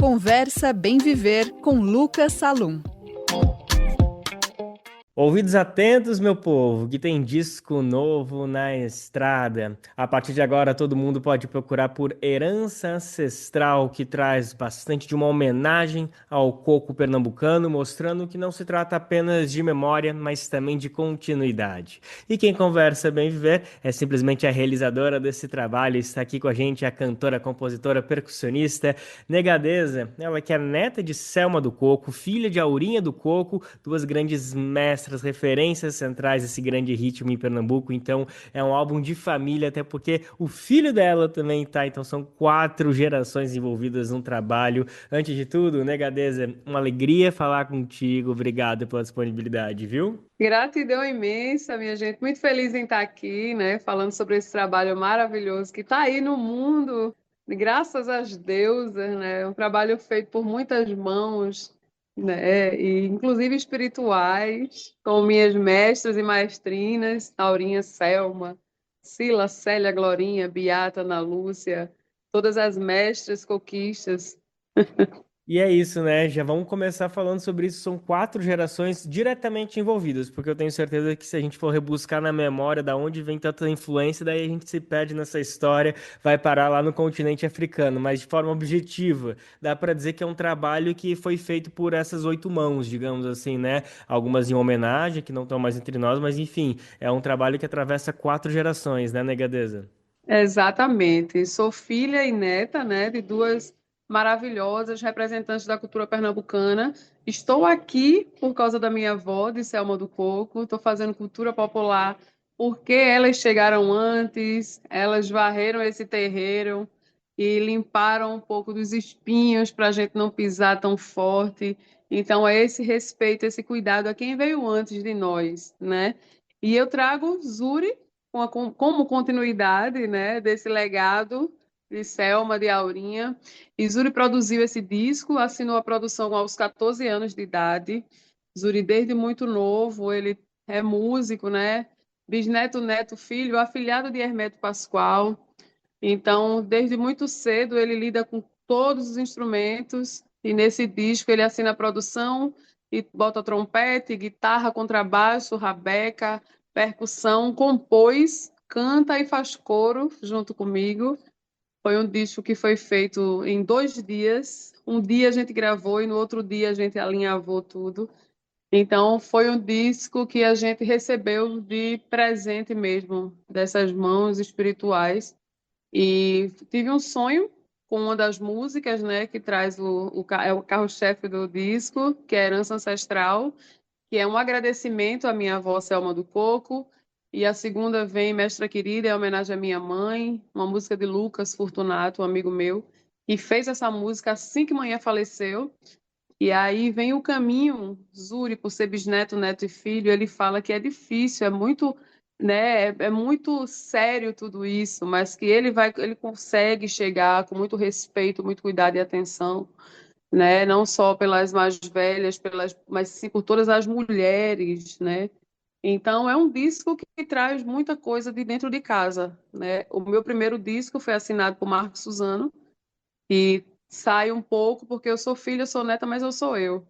Conversa Bem Viver com Lucas Salum. Ouvidos atentos, meu povo, que tem disco novo na estrada. A partir de agora, todo mundo pode procurar por Herança Ancestral, que traz bastante de uma homenagem ao coco pernambucano, mostrando que não se trata apenas de memória, mas também de continuidade. E quem conversa bem viver é simplesmente a realizadora desse trabalho. Está aqui com a gente a cantora, compositora, percussionista Negadeza. Ela que é neta de Selma do Coco, filha de Aurinha do Coco, duas grandes mestras, referências centrais desse grande ritmo em Pernambuco. Então é um álbum de família, até porque o filho dela também tá. Então são 4 gerações envolvidas no trabalho. Antes de tudo, Negadeza, uma alegria falar contigo. Obrigado pela disponibilidade, viu? Gratidão imensa, minha gente. Muito feliz em estar aqui, né, falando sobre esse trabalho maravilhoso que está aí no mundo, graças às deusas, né? Um trabalho feito por muitas mãos, né, e inclusive espirituais, com minhas mestras e maestrinas, Aurinha, Selma, Sila, Célia, Glorinha, Beata, Ana Lúcia, todas as mestras coquistas. E é isso, né? Já vamos começar falando sobre isso. São 4 gerações diretamente envolvidas, porque eu tenho certeza que se a gente for rebuscar na memória da onde vem tanta influência, daí a gente se perde nessa história, vai parar lá no continente africano. Mas de forma objetiva, dá para dizer que é um trabalho que foi feito por essas 8 mãos, digamos assim, né? Algumas em homenagem, que não estão mais entre nós, mas enfim, é um trabalho que atravessa 4 gerações, né, Negadeza? Exatamente. Sou filha e neta, né, de duas maravilhosas representantes da cultura pernambucana. Estou aqui por causa da minha avó, de Selma do Coco. Estou fazendo cultura popular porque elas chegaram antes, elas varreram esse terreiro e limparam um pouco dos espinhos para a gente não pisar tão forte. Então, é esse respeito, esse cuidado a quem veio antes de nós, né? E eu trago Zuri como continuidade, né, desse legado de Selma, de Aurinha. E Zuri produziu esse disco, assinou a produção aos 14 anos de idade. Zuri, desde muito novo, ele é músico, né? Bisneto, neto, filho, afilhado de Hermeto Pascoal. Então, desde muito cedo, ele lida com todos os instrumentos. E nesse disco, ele assina a produção e bota trompete, guitarra, contrabaixo, rabeca, percussão, compôs, canta e faz coro junto comigo. Foi um disco que foi feito em 2 dias. Um dia a gente gravou e no outro dia a gente alinhavou tudo. Então foi um disco que a gente recebeu de presente mesmo dessas mãos espirituais. E tive um sonho com uma das músicas, né, que traz é o carro-chefe do disco, que é Herança Ancestral, que é um agradecimento à minha avó Selma do Coco, e a segunda vem Mestra Querida, é homenagem à minha mãe, uma música de Lucas Fortunato, um amigo meu, que fez essa música assim que manhã faleceu. E aí vem o caminho, Zuri, por ser bisneto, neto e filho, ele fala que é difícil, é muito, né, é muito sério tudo isso, mas que ele consegue chegar com muito respeito, muito cuidado e atenção, né? Não só pelas mais velhas, mas sim por todas as mulheres, né? Então é um disco que traz muita coisa de dentro de casa, né? O meu primeiro disco foi assinado por Marcos Suzano e sai um pouco porque eu sou filha, eu sou neta, mas eu sou eu.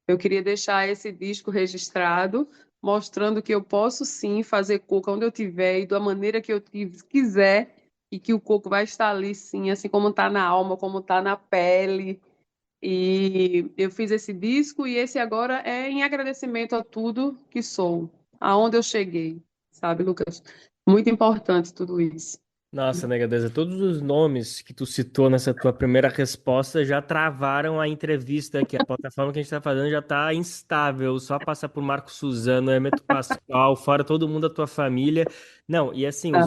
Eu queria deixar esse disco registrado, mostrando que eu posso sim fazer coco onde eu tiver e da maneira que eu quiser, e que o coco vai estar ali sim, assim como está na alma, como está na pele. E eu fiz esse disco e esse agora é em agradecimento a tudo que sou, aonde eu cheguei, sabe, Lucas? Muito importante tudo isso. Nossa, Negadeza, todos os nomes que tu citou nessa tua primeira resposta já travaram a entrevista, que a plataforma que a gente está fazendo já está instável, só passa por Marco Suzano, Hermeto Pascoal, fora todo mundo da tua família. Não, e assim, Ah,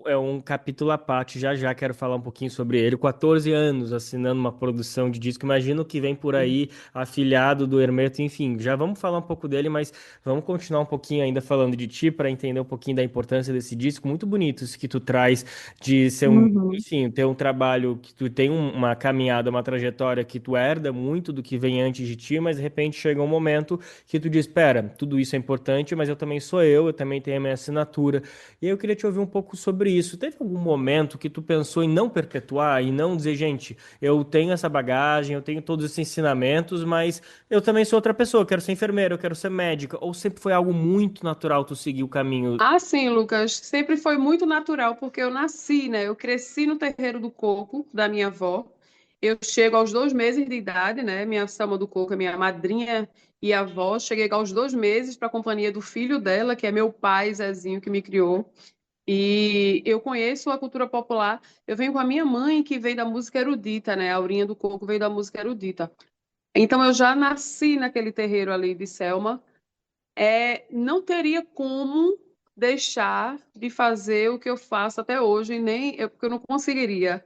é um capítulo à parte, já já quero falar um pouquinho sobre ele. 14 anos assinando uma produção de disco, imagino que vem por aí, afilhado do Hermeto, enfim, já vamos falar um pouco dele, mas vamos continuar um pouquinho ainda falando de ti, para entender um pouquinho da importância desse disco, muito bonito isso que tu traz de ser um, uhum. enfim, ter um trabalho que tu tem uma caminhada, uma trajetória que tu herda muito do que vem antes de ti, mas de repente chega um momento que tu diz, espera, tudo isso é importante, mas eu também sou eu também tenho a minha assinatura. E aí eu queria te ouvir um pouco sobre isso. Teve algum momento que tu pensou em não perpetuar e não dizer, gente, eu tenho essa bagagem, eu tenho todos esses ensinamentos, mas eu também sou outra pessoa, eu quero ser enfermeira, eu quero ser médica, ou sempre foi algo muito natural tu seguir o caminho? Ah, sim, Lucas, sempre foi muito natural, porque eu nasci, né? Eu cresci no terreiro do coco da minha avó. Eu chego aos 2 meses de idade, né? Minha Selma do Coco é minha madrinha e avó. Cheguei aos 2 meses para a companhia do filho dela, que é meu pai, Zezinho, que me criou. E eu conheço a cultura popular. Eu venho com a minha mãe, que veio da música erudita, né? A Aurinha do Coco veio da música erudita. Então eu já nasci naquele terreiro ali de Selma. Não teria como deixar de fazer o que eu faço até hoje, nem eu, porque eu não conseguiria,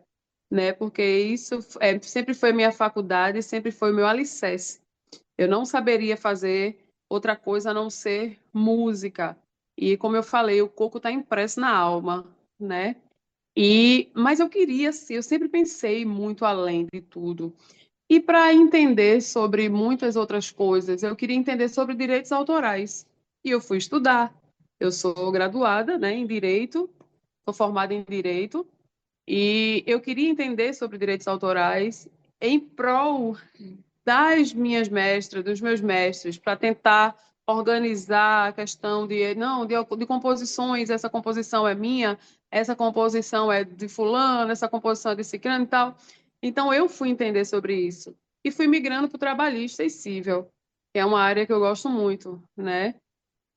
né? Porque isso sempre foi minha faculdade, sempre foi meu alicerce. Eu não saberia fazer outra coisa a não ser música. E como eu falei, o coco está impresso na alma, né? Mas eu queria, sim, eu sempre pensei muito além de tudo. E para entender sobre muitas outras coisas, eu queria entender sobre direitos autorais. E eu fui estudar. Eu sou graduada, né, em Direito, sou formada em Direito, e eu queria entender sobre direitos autorais em prol das minhas mestras, dos meus mestres, para tentar organizar a questão de composições, essa composição é minha, essa composição é de fulano, essa composição é de ciclano e tal. Então eu fui entender sobre isso e fui migrando para o trabalhista e cível, que é uma área que eu gosto muito, né?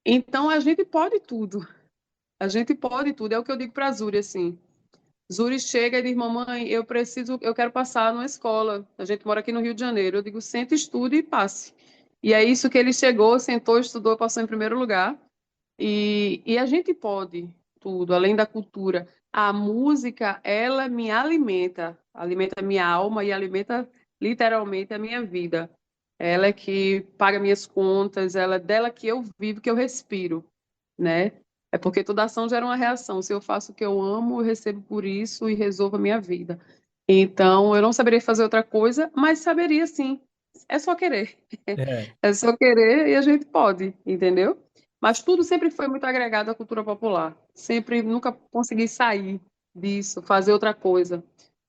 Então a gente pode tudo, é o que eu digo para a Zuri, assim. Zuri chega e diz, mamãe, eu quero passar numa escola. A gente mora aqui no Rio de Janeiro. Eu digo, senta, estude e passe. E é isso que ele chegou, sentou, estudou, passou em primeiro lugar. E a gente pode tudo, além da cultura. A música, ela me alimenta a minha alma e alimenta literalmente a minha vida. Ela é que paga minhas contas, ela é dela que eu vivo, que eu respiro, né? É porque toda ação gera uma reação. Se eu faço o que eu amo, eu recebo por isso e resolvo a minha vida. Então, eu não saberia fazer outra coisa, mas saberia sim. É só querer. É. É só querer e a gente pode, entendeu? Mas tudo sempre foi muito agregado à cultura popular. Sempre, nunca consegui sair disso, fazer outra coisa.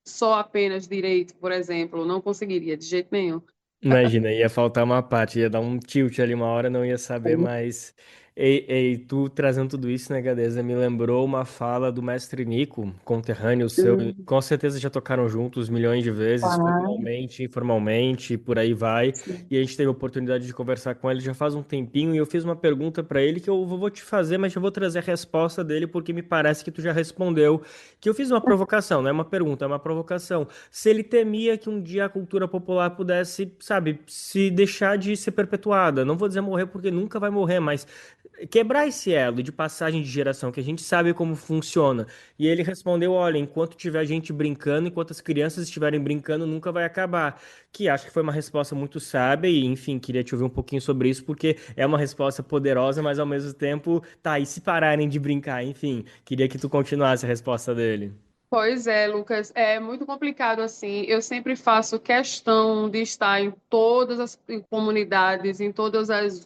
Só apenas direito, por exemplo, não conseguiria, de jeito nenhum. Imagina, ia faltar uma parte, ia dar um tilt ali uma hora, não ia saber mais. Ei, tu trazendo tudo isso, né, Gadeza, me lembrou uma fala do mestre Nico, conterrâneo seu, Hum, com certeza já tocaram juntos milhões de vezes, claro, formalmente, informalmente, por aí vai, sim. e a gente teve a oportunidade de conversar com ele já faz um tempinho, e eu fiz uma pergunta pra ele que eu vou te fazer, mas já vou trazer a resposta dele, porque me parece que tu já respondeu, que eu fiz uma provocação, não é uma pergunta, é uma provocação se ele temia que um dia a cultura popular pudesse, sabe, se deixar de ser perpetuada. Não vou dizer morrer porque nunca vai morrer, mas quebrar esse elo de passagem de geração, que a gente sabe como funciona. E ele respondeu: olha, enquanto tiver gente brincando, enquanto as crianças estiverem brincando, nunca vai acabar. Que acho que foi uma resposta muito sábia e, enfim, queria te ouvir um pouquinho sobre isso, porque é uma resposta poderosa, mas ao mesmo tempo, tá, e se pararem de brincar? Enfim, queria que tu continuasse a resposta dele. Pois é, Lucas, é muito complicado assim. Eu sempre faço questão de estar em todas as comunidades,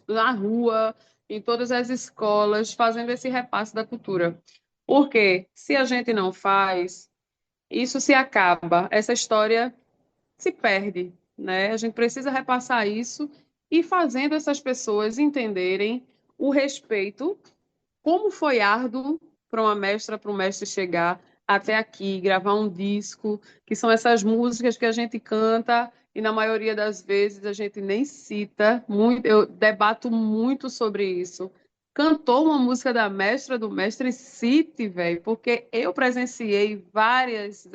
na rua, em todas as escolas, fazendo esse repasse da cultura. Porque se a gente não faz, isso se acaba, essa história se perde, né? A gente precisa repassar isso e fazendo essas pessoas entenderem o respeito como foi árduo para uma mestra, para um mestre chegar até aqui, gravar um disco, que são essas músicas que a gente canta e na maioria das vezes a gente nem cita. Muito, eu debato muito sobre isso. Cantou uma música da mestra, do mestre, cite, velho, porque eu presenciei várias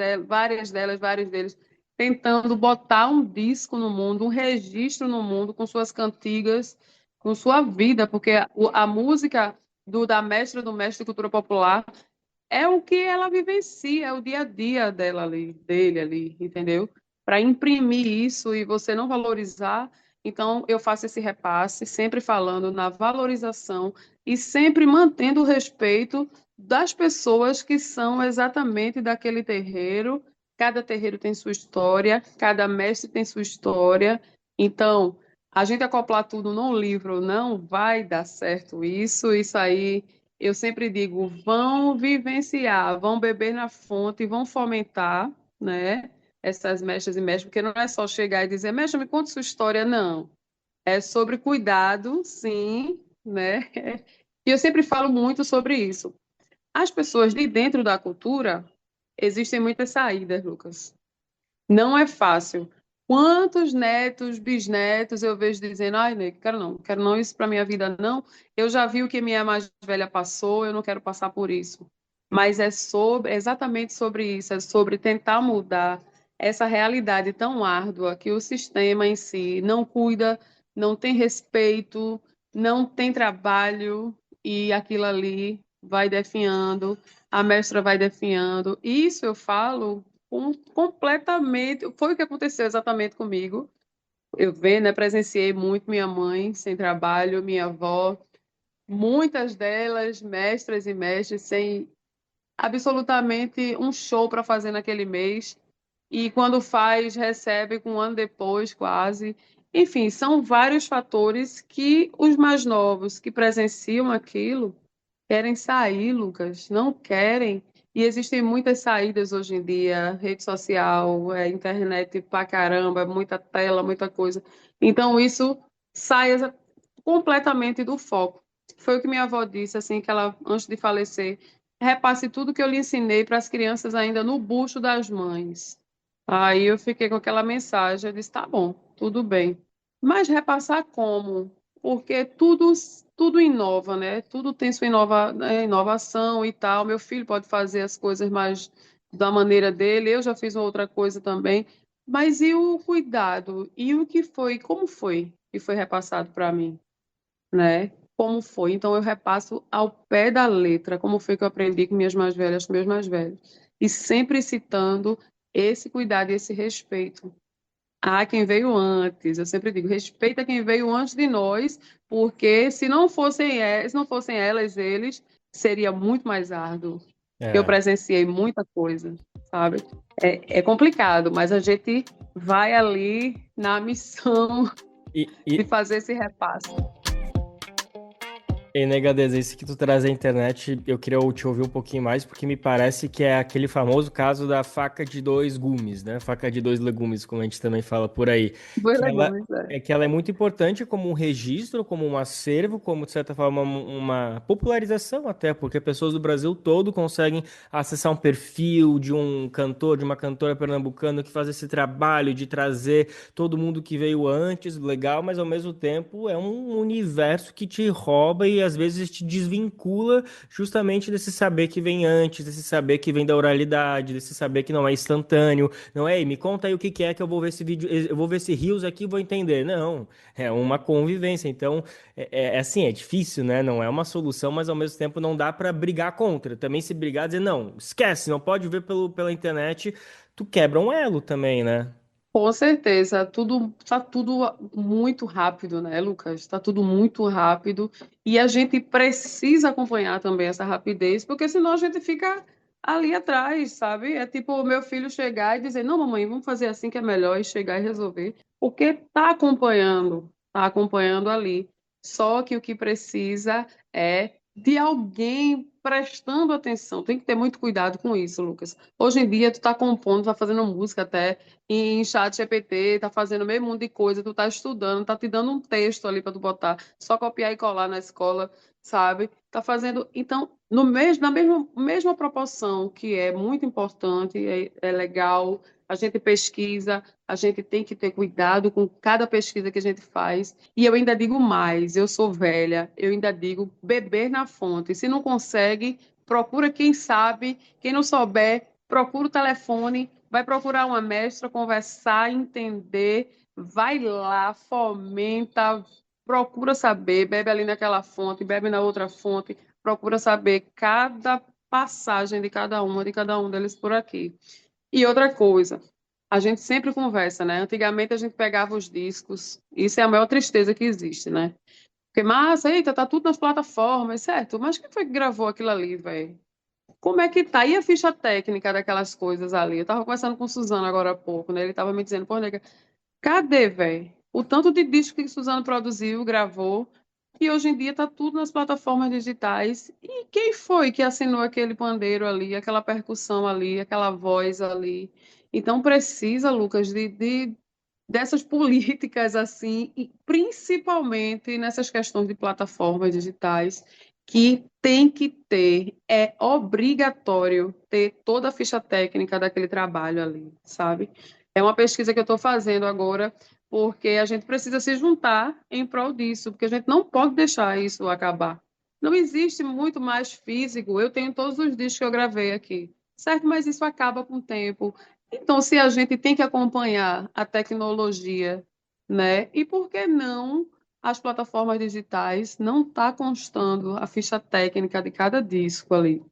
deles, tentando botar um disco no mundo, um registro no mundo com suas cantigas, com sua vida, porque a música da mestra do mestre de cultura popular é o que ela vivencia, é o dia a dia dela ali, dele ali, entendeu? Para imprimir isso e você não valorizar, então eu faço esse repasse, sempre falando na valorização e sempre mantendo o respeito das pessoas que são exatamente daquele terreiro. Cada terreiro tem sua história, cada mestre tem sua história. Então, a gente acoplar tudo num livro não vai dar certo isso aí Eu sempre digo, vão vivenciar, vão beber na fonte, vão fomentar, né? Essas mestras e mestres, porque não é só chegar e dizer, mestre, me conta sua história, não. É sobre cuidado, sim, né? E eu sempre falo muito sobre isso. As pessoas de dentro da cultura, existem muitas saídas, Lucas. Não é fácil. Quantos netos, bisnetos eu vejo dizendo, ai, né, quero não isso para minha vida, não. Eu já vi o que minha mais velha passou, eu não quero passar por isso. Mas é exatamente sobre isso, é sobre tentar mudar essa realidade tão árdua que o sistema em si não cuida, não tem respeito, não tem trabalho e aquilo ali vai definhando, a mestra vai definhando. Isso eu falo completamente. Foi o que aconteceu exatamente comigo. Eu vendo, né, presenciei muito minha mãe sem trabalho, minha avó, muitas delas mestras e mestres sem absolutamente um show para fazer naquele mês. E quando faz, recebe com um ano depois, quase. Enfim, são vários fatores que os mais novos que presenciam aquilo querem sair, Lucas, não querem. E existem muitas saídas hoje em dia, rede social, internet pra caramba, muita tela, muita coisa. Então isso sai completamente do foco. Foi o que minha avó disse, assim, que ela, antes de falecer, repasse tudo que eu lhe ensinei para as crianças ainda no bucho das mães. Aí eu fiquei com aquela mensagem, eu disse, tá bom, tudo bem. Mas repassar como? Porque tudo inova, né? Tudo tem sua inovação e tal. Meu filho pode fazer as coisas mais da maneira dele, eu já fiz uma outra coisa também. Mas e o cuidado? E o que foi? Como foi que foi repassado para mim, né? Como foi? Então eu repasso ao pé da letra, como foi que eu aprendi com minhas mais velhas, com meus mais velhos. E sempre citando esse cuidado e esse respeito a quem veio antes. Eu sempre digo, respeita quem veio antes de nós, porque se não fossem elas, eles, seria muito mais árduo. Eu É. presenciei muita coisa, sabe? É complicado, mas a gente vai ali na missão E, de e, fazer esse repasse. E negadeza, isso que tu traz à internet, eu queria te ouvir um pouquinho mais, porque me parece que é aquele famoso caso da faca de dois gumes, né? Faca de dois legumes, como a gente também fala por aí. Dois Que ela legumes, é. é que ela é muito importante como um registro, como um acervo, como, de certa forma, uma popularização até, porque pessoas do Brasil todo conseguem acessar um perfil de um cantor, de uma cantora pernambucana que faz esse trabalho de trazer todo mundo que veio antes, legal, mas ao mesmo tempo é um universo que te rouba e às vezes te desvincula justamente desse saber que vem antes, desse saber que vem da oralidade, desse saber que não é instantâneo. Não é, me conta aí o que que é que eu vou ver esse vídeo, eu vou ver esse Reels aqui e vou entender. Não, é uma convivência. Então, é assim, é difícil, né? Não é uma solução, mas ao mesmo tempo não dá pra brigar contra. Também se brigar, dizer, não, esquece, não pode ver pela internet, tu quebra um elo também, né? Com certeza, tá tudo muito rápido, né, Lucas? Está tudo muito rápido e a gente precisa acompanhar também essa rapidez, porque senão a gente fica ali atrás, sabe? É tipo o meu filho chegar e dizer: Não, mamãe, vamos fazer assim que é melhor, e chegar e resolver, porque tá acompanhando ali. Só que o que precisa é de alguém prestando atenção. Tem que ter muito cuidado com isso, Lucas. Hoje em dia, tu tá compondo, tá fazendo música até em chat GPT, tá fazendo meio mundo de coisa, tu tá estudando, tá te dando um texto ali para tu botar, só copiar e colar na escola, sabe? Tá fazendo, então, no mesmo, na mesma proporção que é muito importante, é legal, a gente pesquisa, a gente tem que ter cuidado com cada pesquisa que a gente faz. E eu ainda digo mais, eu sou velha, eu ainda digo beber na fonte. Se não consegue, procura quem sabe, quem não souber, procura o telefone, vai procurar uma mestra, conversar, entender, vai lá, fomenta, procura saber, bebe ali naquela fonte, bebe na outra fonte, procura saber cada passagem de cada um deles por aqui. E outra coisa, a gente sempre conversa, né? Antigamente a gente pegava os discos, isso é a maior tristeza que existe, né? Porque, massa, eita, tá tudo nas plataformas, certo? Mas quem foi que gravou aquilo ali, velho? Como é que tá? E a ficha técnica daquelas coisas ali? Eu tava conversando com o Suzano agora há pouco, né? Ele tava me dizendo, pô, nega, cadê, velho? O tanto de disco que Suzano produziu, gravou, E hoje em dia está tudo nas plataformas digitais. E quem foi que assinou aquele pandeiro ali, aquela percussão ali, aquela voz ali? Então precisa, Lucas, dessas políticas assim, e principalmente nessas questões de plataformas digitais, que tem que ter, é obrigatório ter toda a ficha técnica daquele trabalho ali, sabe? É uma pesquisa que eu estou fazendo agora, porque a gente precisa se juntar em prol disso, porque a gente não pode deixar isso acabar. Não existe muito mais físico. Eu tenho todos os discos que eu gravei aqui, certo? Mas isso acaba com o tempo. Então, se a gente tem que acompanhar a tecnologia, né? E por que não as plataformas digitais não tá constando a ficha técnica de cada disco ali?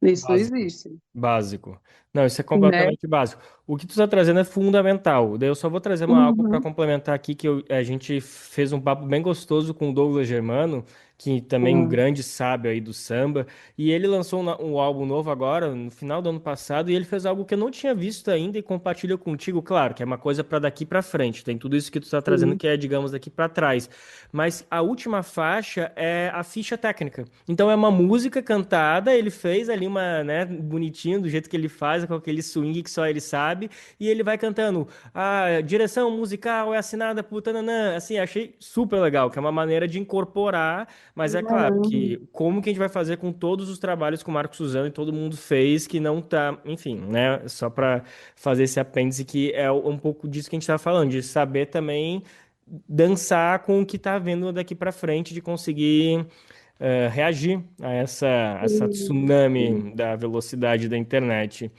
Isso não Básico. existe, Básico. Não, isso é né? completamente básico. O que tu está trazendo é fundamental. Daí eu só vou trazer uma algo para Uhum, complementar aqui, que a gente fez um papo bem gostoso com o Douglas Germano, que também é um uhum, grande sábio aí do samba, e ele lançou um álbum novo agora, no final do ano passado, e ele fez algo que eu não tinha visto ainda e compartilha contigo, claro, que é uma coisa para daqui para frente. Tem tudo isso que tu está trazendo sim. que é, digamos, daqui para trás. Mas a última faixa é a ficha técnica. Então é uma música cantada, ele fez ali uma, né, bonitinho, do jeito que ele faz, com aquele swing que só ele sabe, e ele vai cantando. A direção musical é assinada por tananã. Assim, achei super legal, que é uma maneira de incorporar, mas é claro Uhum. que como que a gente vai fazer com todos os trabalhos que o Marco Suzano e todo mundo fez que não tá, enfim, né, só para fazer esse apêndice que é um pouco disso que a gente tá falando, de saber também dançar com o que tá vendo daqui para frente, de conseguir reagir a essa Sim. tsunami da velocidade da internet.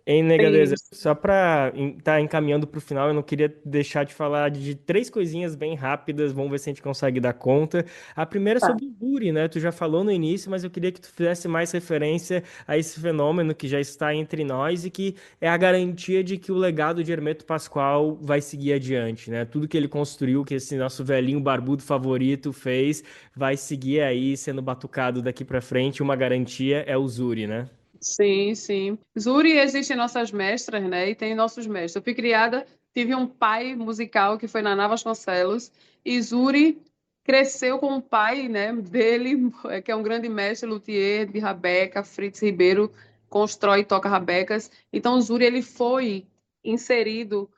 Em É Negadeza, isso. só para estar encaminhando para o final, eu não queria deixar de falar de três coisinhas bem rápidas, vamos ver se a gente consegue dar conta. A primeira é Tá. sobre o Yuri, né? Tu já falou no início, mas eu queria que tu fizesse mais referência a esse fenômeno que já está entre nós e que é a garantia de que o legado de Hermeto Pascoal vai seguir adiante, né? Tudo que ele construiu, que esse nosso velhinho barbudo favorito fez, vai seguir aí sendo batucado daqui para frente. Uma garantia é o Zuri, né? Sim, sim. Zuri, existem nossas mestras, né? E tem nossos mestres. Eu fui criada, tive um pai musical que foi Naná Vasconcelos, e Zuri cresceu com o pai, né, dele, que é um grande mestre luthier de rabeca, Fritz Ribeiro, constrói e toca rabecas. Então, Zuri, ele foi inserido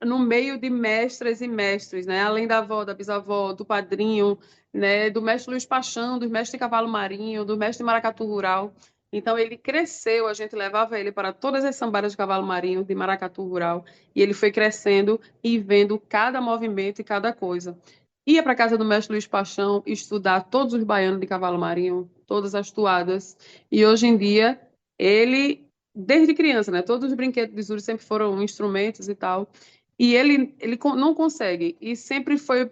no meio de mestras e mestres, né? Além da avó, da bisavó, do padrinho, né, do mestre Luiz Paixão, do mestre de cavalo marinho, do mestre de maracatu rural. Então ele cresceu, a gente levava ele para todas as sambadas de cavalo marinho, de maracatu rural, e ele foi crescendo e vendo cada movimento e cada coisa. Ia para a casa do mestre Luiz Paixão estudar todos os baianos de cavalo marinho, todas as toadas, e hoje em dia ele, desde criança, né, todos os brinquedos de Zuri sempre foram instrumentos e tal, e ele não consegue, e sempre foi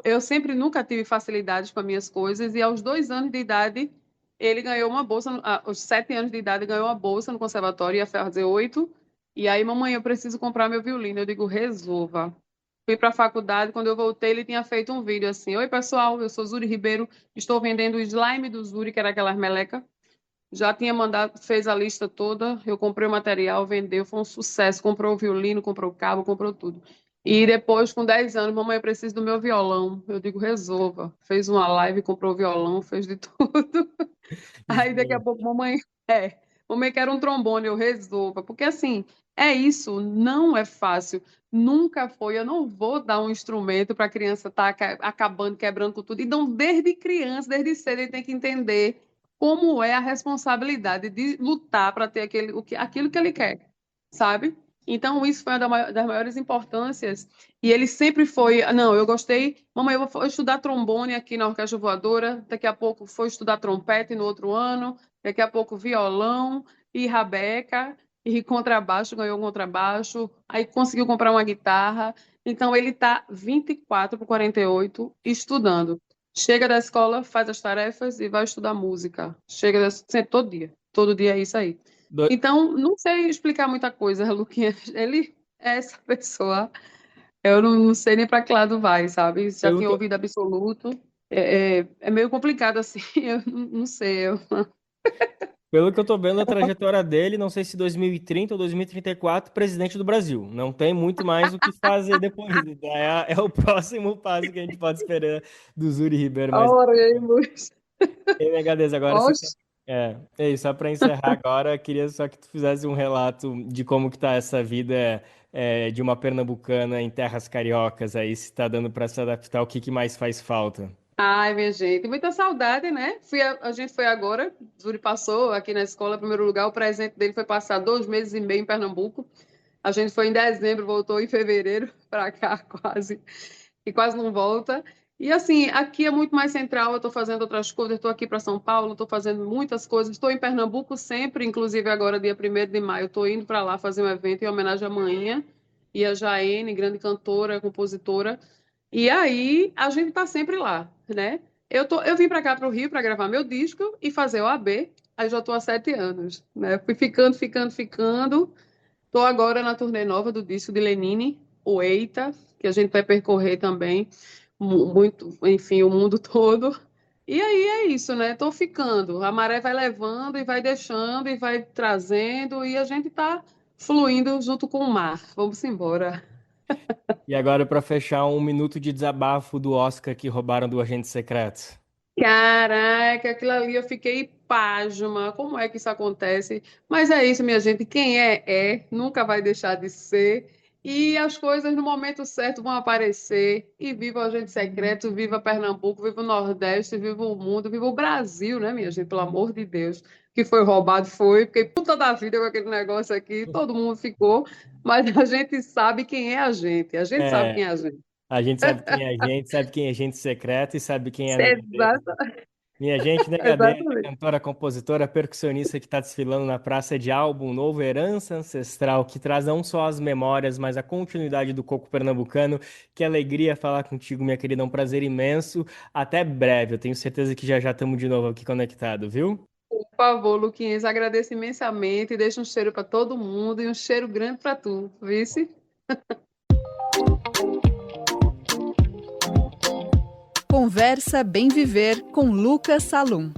eu sempre nunca tive facilidades com as minhas coisas, e aos 2 anos de idade, ele ganhou uma bolsa, aos 7 anos de idade, ganhou uma bolsa no conservatório, ia fazer 8, e aí, mamãe, eu preciso comprar meu violino. Eu digo, resolva. Fui para a faculdade, quando eu voltei, ele tinha feito um vídeo assim, oi, pessoal, eu sou Zuri Ribeiro, estou vendendo o slime do Zuri, que era aquelas meleca. Já tinha mandado, fez a lista toda, eu comprei o material, vendeu, foi um sucesso. Comprou o violino, comprou o cabo, comprou tudo. E depois, com 10 anos, mamãe, eu preciso do meu violão. Eu digo, resolva. Fez uma live, comprou o violão, fez de tudo. Aí daqui a pouco, mamãe quer um trombone, eu resolva. Porque assim, é isso, não é fácil. Nunca foi. Eu não vou dar um instrumento para a criança estar acabando, quebrando com tudo. Então, desde criança, desde cedo, ele tem que entender como é a responsabilidade de lutar para ter aquilo que ele quer, sabe? Então, isso foi uma das maiores importâncias. E ele sempre foi, não, eu gostei, mamãe, eu vou estudar trombone aqui na Orquestra Voadora, daqui a pouco foi estudar trompete no outro ano, daqui a pouco violão e rabeca e contrabaixo, ganhou um contrabaixo, aí conseguiu comprar uma guitarra. Então, ele está 24/48 estudando. Chega da escola, faz as tarefas e vai estudar música. Todo dia é isso aí. Do- Então, não sei explicar muita coisa, Luquinha. Ele é essa pessoa. Eu não sei nem para que lado vai, sabe? Já Pelo tinha que, ouvido absoluto. É meio complicado assim. Eu não sei. Pelo que eu tô vendo a trajetória dele, não sei se 2030 ou 2034, presidente do Brasil. Não tem muito mais o que fazer depois. É o próximo passo que a gente pode esperar do Zuri Ribeiro. Mas, Oremos. MHDs, agora você Oxe. é isso, só para encerrar agora, queria só que tu fizesse um relato de como que tá essa vida de uma pernambucana em terras cariocas aí, se tá dando para se adaptar, o que que mais faz falta? Ai, minha gente, muita saudade, né? A gente foi agora, Zuri passou aqui na escola, em primeiro lugar, o presente dele foi passar 2 meses e meio em Pernambuco. A gente foi em dezembro, voltou em fevereiro para cá, quase, e quase não volta. E assim, aqui é muito mais central, eu estou fazendo outras coisas, estou aqui para São Paulo, estou fazendo muitas coisas, estou em Pernambuco sempre, inclusive agora, dia 1º de maio, estou indo para lá fazer um evento em homenagem à manhã e a Jaene, grande cantora, compositora. E aí a gente tá sempre lá, né? Eu vim para cá para o Rio para gravar meu disco e fazer o AB. Aí já estou há 7 anos, né? Fui ficando, ficando, ficando. Estou agora na turnê nova do disco de Lenine, o Eita, que a gente vai percorrer também muito, enfim, o mundo todo. E aí é isso, né? Estou ficando. A maré vai levando e vai deixando e vai trazendo e a gente está fluindo junto com o mar. Vamos embora. E agora, para fechar, um minuto de desabafo do Oscar que roubaram do agente secreto. Caraca, aquilo ali eu fiquei pasma. Como é que isso acontece? Mas é isso, minha gente. Quem é, nunca vai deixar de ser. E as coisas no momento certo vão aparecer. E viva o agente secreto, viva Pernambuco, viva o Nordeste, viva o mundo, viva o Brasil, né, minha gente? Pelo amor de Deus. Que foi roubado, foi. Fiquei puta da vida com aquele negócio aqui. Todo mundo ficou. Mas a gente sabe quem é a gente. A gente sabe É, quem é a gente. a gente sabe quem é a gente, sabe quem é agente secreto e sabe quem é Negadê. Exata, Minha gente, Negadê, a exatamente. cantora, compositora, percussionista que está desfilando na praça de álbum novo, Herança Ancestral, que traz não só as memórias, mas a continuidade do coco pernambucano. Que alegria falar contigo, minha querida, é um prazer imenso. Até breve, eu tenho certeza que já já estamos de novo aqui conectado, viu? Por favor, Luquinhas, agradeço imensamente e deixa um cheiro para todo mundo e um cheiro grande para tu, vice? Conversa Bem Viver com Lucas Salum.